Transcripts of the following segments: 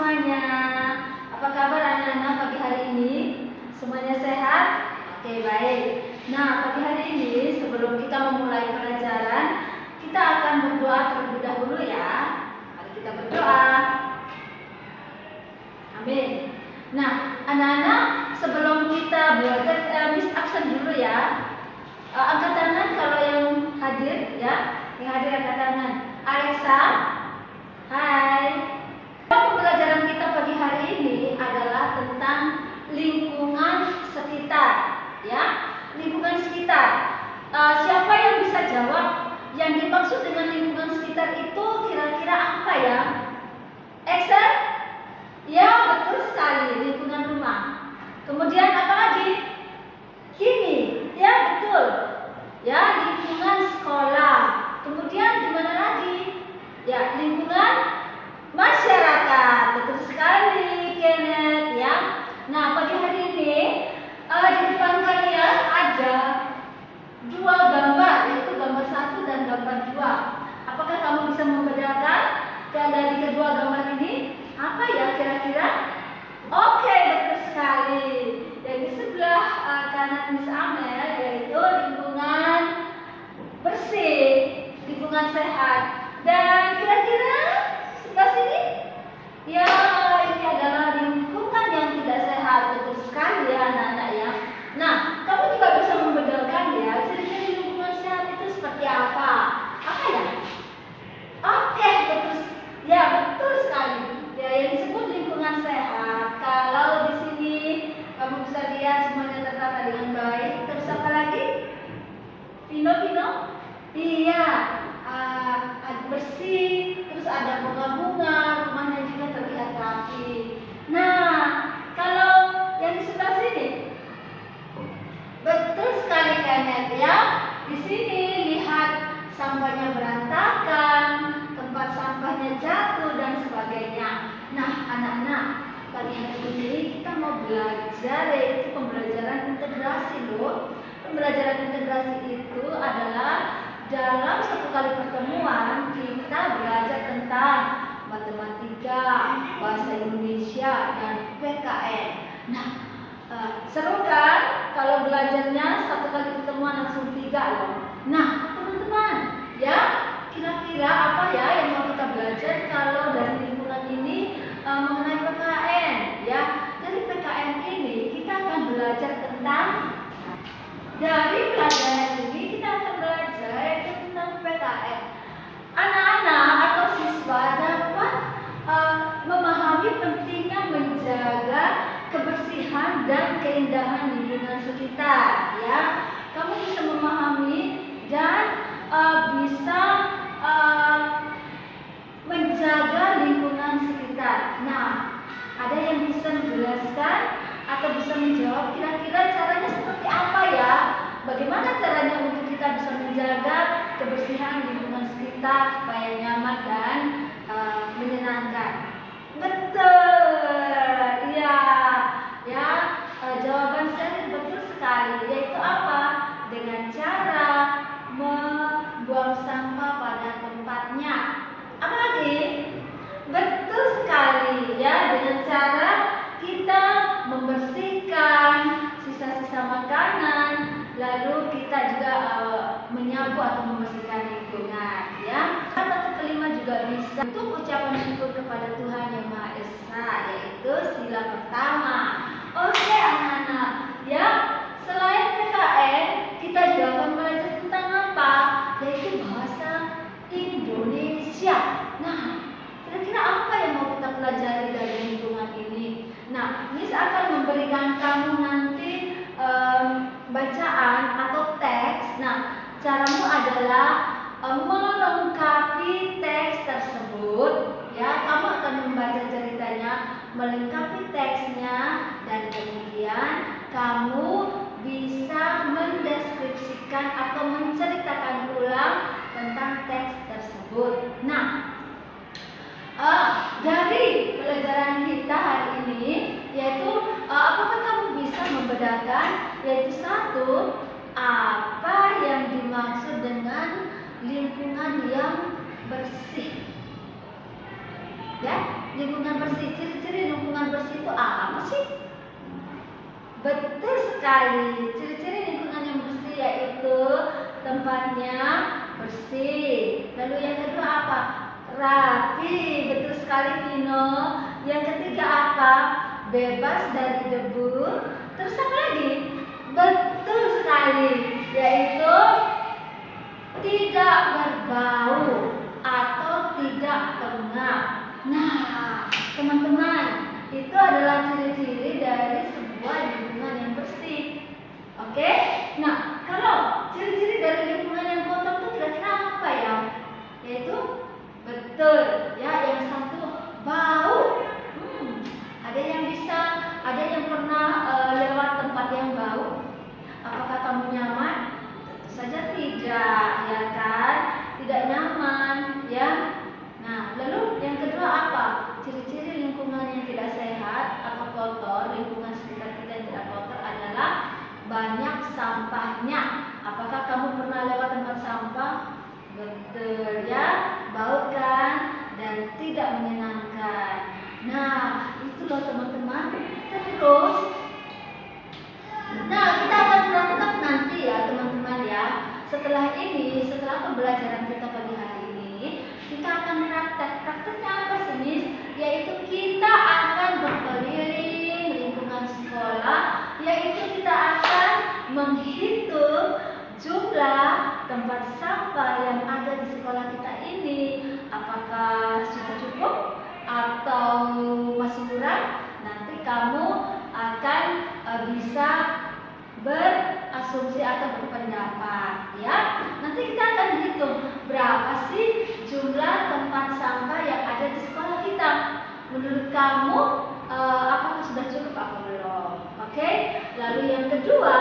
semuanya. Apa kabar anak-anak pagi hari ini? Semuanya sehat? Oke, baik. Nah, pagi hari ini sebelum kita memulai pelajaran, kita akan berdoa terlebih dahulu ya. Mari kita berdoa. Amin. Nah, anak-anak, sebelum kita belajar, Miss absen dulu ya. Angkat tangan kalau yang hadir ya. Yang hadir angkat tangan. Alexa, hai. Pembelajaran kita pagi hari ini adalah tentang lingkungan sekitar, ya. Lingkungan sekitar. Siapa yang bisa jawab yang dimaksud dengan lingkungan sekitar itu kira-kira apa ya? Excel? Ya, betul sekali, lingkungan rumah. Kemudian apa lagi? Kimi, ya betul. Ya, lingkungan sekolah. Kemudian di mana lagi? Ya, lingkungan masyarakat. Betul sekali, Kenneth ya. Nah, pagi hari ini di depan kalian ada dua gambar, yaitu gambar 1 dan gambar 2. Apakah kamu bisa membedakan dari kedua gambar ini? Apa ya kira-kira? Oke, betul sekali. Yang di sebelah kanan Miss Amel yaitu lingkungan bersih, lingkungan sehat. Dan kira-kira sebelah sini? Ya, ini adalah lingkungan yang tidak sehat. Betul sekali ya anak-anak ya. Nah, kamu juga bisa membedakan ya ciri-ciri lingkungan sehat itu seperti apa? Apa ya? Oke, betul. Ya, betul sekali. Ya, yang disebut lingkungan sehat. Kalau di sini kamu bisa lihat semuanya tertata dengan baik. Terus apa lagi? Pino? Iya, bersih. Terus ada bunga-bunga. Rumahnya juga terlihat rapi. Nah, kalau yang di sebelah sini, betul sekali Kenneth ya. Di sini lihat sampahnya berantakan, tempat sampahnya jatuh dan sebagainya. Nah, anak-anak, pagi hari ini kita mau belajar yaitu pembelajaran integrasi loh. Pembelajaran integrasi itu adalah dalam satu kali pertemuan kita belajar tentang matematika, bahasa Indonesia, dan PKN. Nah, seru kan kalau belajarnya satu kali pertemuan langsung 3 loh. Nah, teman-teman, ya kira-kira apa ya yang mau kita belajar kalau dari lingkungan ini mengenai PKN ya. Dari PKN ini kita akan belajar tentang tentang PKN. Anak-anak atau siswa dapat memahami pentingnya menjaga kebersihan dan keindahan lingkungan sekitar ya. Kamu bisa memahami dan bisa menjaga lingkungan sekitar. Nah, ada yang bisa menjelaskan atau bisa menjawab kira-kira caranya seperti apa ya? Bagaimana caranya untuk kita bisa menjaga kebersihan lingkungan sekitar supaya nyaman dan menyenangkan? Betul, iya, ya. Jawaban saya betul sekali, yaitu apa? Dengan cara membuang sampah pada tempatnya. Apa lagi? Betul sekali, ya. Dengan cara kita membersihkan sisa-sisa makanan, lalu kita juga menyapu atau membersihkan lingkungan, ya. Kata kelima juga bisa untuk ucapan syukur kepada Tuhan Yang Maha Esa, yaitu sila pertama. Oke anak-anak, ya. Selain PKN, kita juga akan belajar tentang apa? Yaitu bahasa Indonesia. Nah, kira-kira apa yang mau kita pelajari dari lingkungan ini? Nah, Miss akan memberikan kamu nanti bacaan atau teks. Nah, caramu adalah melengkapi teks tersebut. Ya, kamu akan membaca ceritanya, melengkapi teksnya, dan kemudian kamu bisa mendeskripsikan atau menceritakan ulang tentang teks tersebut. Nah, dari pelajaran kita hari ini yaitu apakah kamu bisa membedakan yaitu satu, apa yang dimaksud dengan lingkungan yang bersih? Ya, lingkungan bersih. bersih itu apa sih? Betul sekali. Ciri-ciri lingkungan yang bersih yaitu tempatnya bersih. Lalu yang kedua apa? Rapi. Betul sekali, Vino. Yang ketiga apa? Bebas dari debu. Terus apa lagi? Betul sekali, yaitu tidak berbau atau tidak pengap. Nah, teman-teman, itu adalah ciri-ciri dari sebuah lingkungan yang bersih. Oke? Nah, kalau ciri-ciri dari lingkungan yang kotor itu kira-kira apa ya? Yaitu betul, ya, yang satu bau. Ada yang pernah lewat tempat yang bau? Apakah kamu nyaman? Tentu saja tidak, ya kan? Tidak nyaman, ya. Nah, lalu yang kedua apa? Ciri-ciri lingkungan yang tidak sehat atau kotor, lingkungan sekitar kita yang tidak kotor adalah banyak sampahnya. Apakah kamu pernah lewat tempat sampah? Betul, ya, bau kan, dan tidak menyenangkan. Nah, itu loh teman-teman. Terus, nah, kita akan praktek nanti ya teman-teman ya. Setelah pembelajaran kita pagi hari ini, kita akan praktek. Prakteknya apa sih, Miss? Yaitu kita akan berkeliling lingkungan sekolah, yaitu kita akan menghitung jumlah tempat sampah yang ada di sekolah kita ini. Apakah sudah cukup atau masih kurang? Nanti kamu akan bisa berasumsi atau berpendapat, ya. Nanti kita akan hitung berapa sih jumlah tempat sampah yang ada di sekolah kita. Menurut kamu apakah sudah cukup atau belum? Oke. Lalu yang kedua,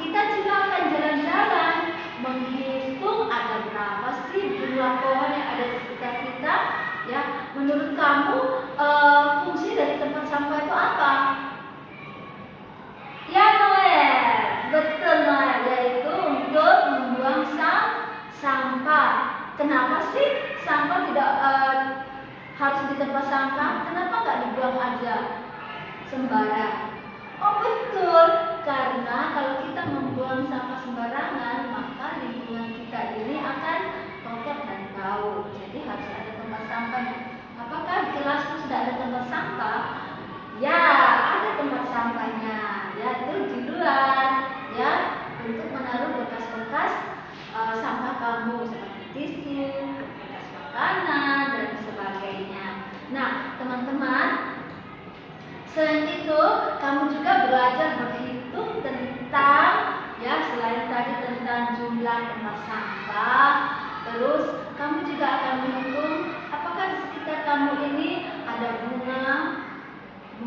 kita juga akan jalan-jalan menghitung ada berapa sih jumlah pohon yang ada di sekitar kita, ya. Menurut kamu fungsi dari tempat sampah itu apa? Ya, Noel. Betul, Noel, yaitu untuk membuang sampah. Kenapa sih sampah tidak harus di tempat sampah? Kenapa nggak dibuang aja sembarang? Oh, betul, karena kalau kita membuang sampah sembarangan, maka lingkungan kita ini akan kotor dan bau. Jadi harus ada tempat sampahnya. Apakah di kelasmu sudah ada tempat sampah? Ya, ada tempat sampahnya, yaitu di luar, ya, untuk menaruh bekas-bekas sampah kamu seperti tisu, bekas makanan dan sebagainya. Nah, teman-teman, selain itu kamu juga belajar berhitung tentang, ya, selain tadi tentang jumlah tempat sampah, terus kamu juga akan menghitung apakah di sekitar kamu ini ada bunga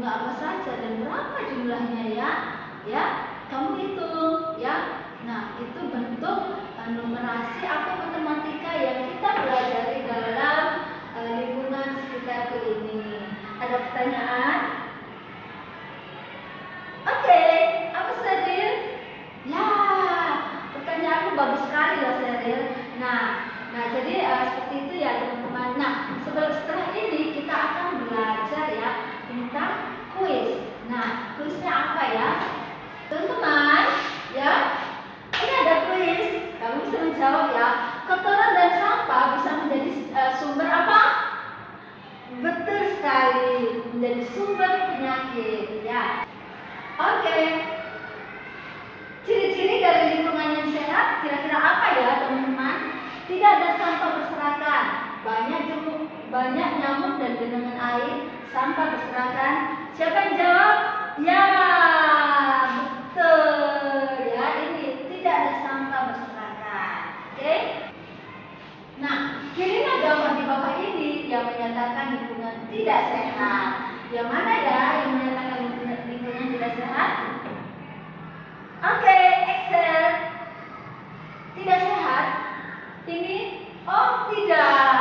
apa saja dan berapa jumlahnya, ya, kamu hitung, ya. Nah, itu bentuk numerasi atau matematika yang kita pelajari dalam lingkungan sekitar ini. Ada pertanyaan? Oke, apa Seril? Ya, pertanyaanmu bagus sekali loh Seril. Nah, jadi seperti itu ya teman-teman. Nah, setelah ini kita akan belajar ya tentang kuis. Nah, kuisnya apa ya? Teman-teman, ya, ini ada kuis. Kamu bisa menjawab ya. Kotoran dan sampah bisa menjadi sumber apa? Betul sekali, menjadi sumber penyakit, ya. Oke. Ciri-ciri dari lingkungan yang sehat kira-kira apa ya teman-teman? Tidak ada sampah berserakan, banyak nyamuk dan genangan air, sampah berserakan. Siapa yang jawab? Ya, betul. Ya, ini tidak ada sampah berserakan. Oke? Nah, kirinya gambar di bawah ini yang menyatakan lingkungan tidak sehat. Yang mana ya yang menyatakan lingkungan tidak sehat? Oke, Excel. Tidak sehat. Ini, oh tidak.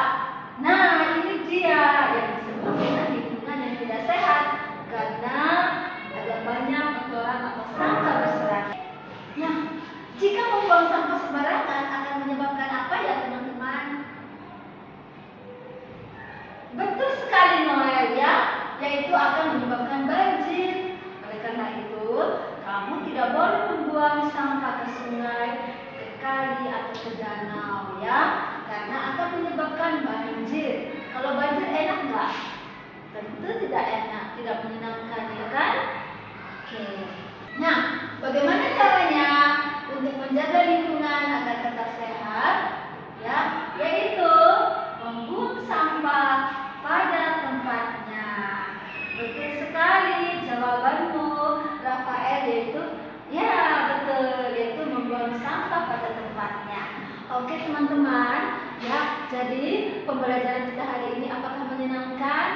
Nah, ini dia yang disebut dengan lingkungan yang tidak sehat karena ada banyak kotoran atau sampah berserakan. Nah, jika membuang sampah sembarangan akan menyebabkan apa ya teman-teman? Betul sekali Noel ya. yaitu akan menyebabkan banjir. Oleh karena itu, kamu tidak boleh membuang sampah ke sungai, ke kali atau ke danau ya, karena akan menyebabkan banjir. Kalau banjir enak nggak? Tentu tidak enak, tidak menyenangkan ya kan? Oke. Nah, bagaimana caranya untuk menjaga lingkungan agar tetap sehat? Ya, yaitu membuang sampah pada tempatnya. Betul sekali jawabanmu, Rafael, yaitu ya betul, yaitu membuang sampah pada tempatnya. Oke teman-teman, ya jadi pembelajaran kita hari ini apakah menyenangkan?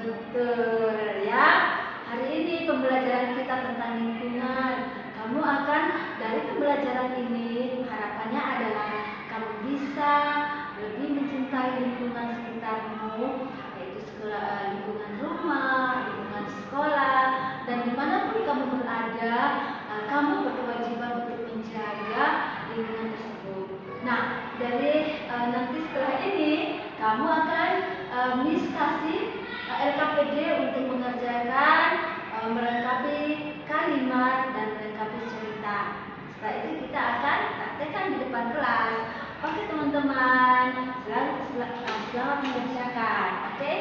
Betul ya. Hari ini pembelajaran kita tentang lingkungan. Kamu akan dari pembelajaran ini harapannya adalah kamu bisa lebih mencintai lingkungan sekitarmu, yaitu lingkungan rumah, lingkungan sekolah, dan dimanapun kamu berada, kamu berkewajiban untuk menjaga lingkungan tersebut. Nah, dari nanti setelah ini kamu akan Miss kasih LKPD untuk mengerjakan melengkapi kalimat dan melengkapi cerita. Setelah itu kita akan praktekkan di depan kelas. Oke teman-teman, selamat mengerjakan. Oke.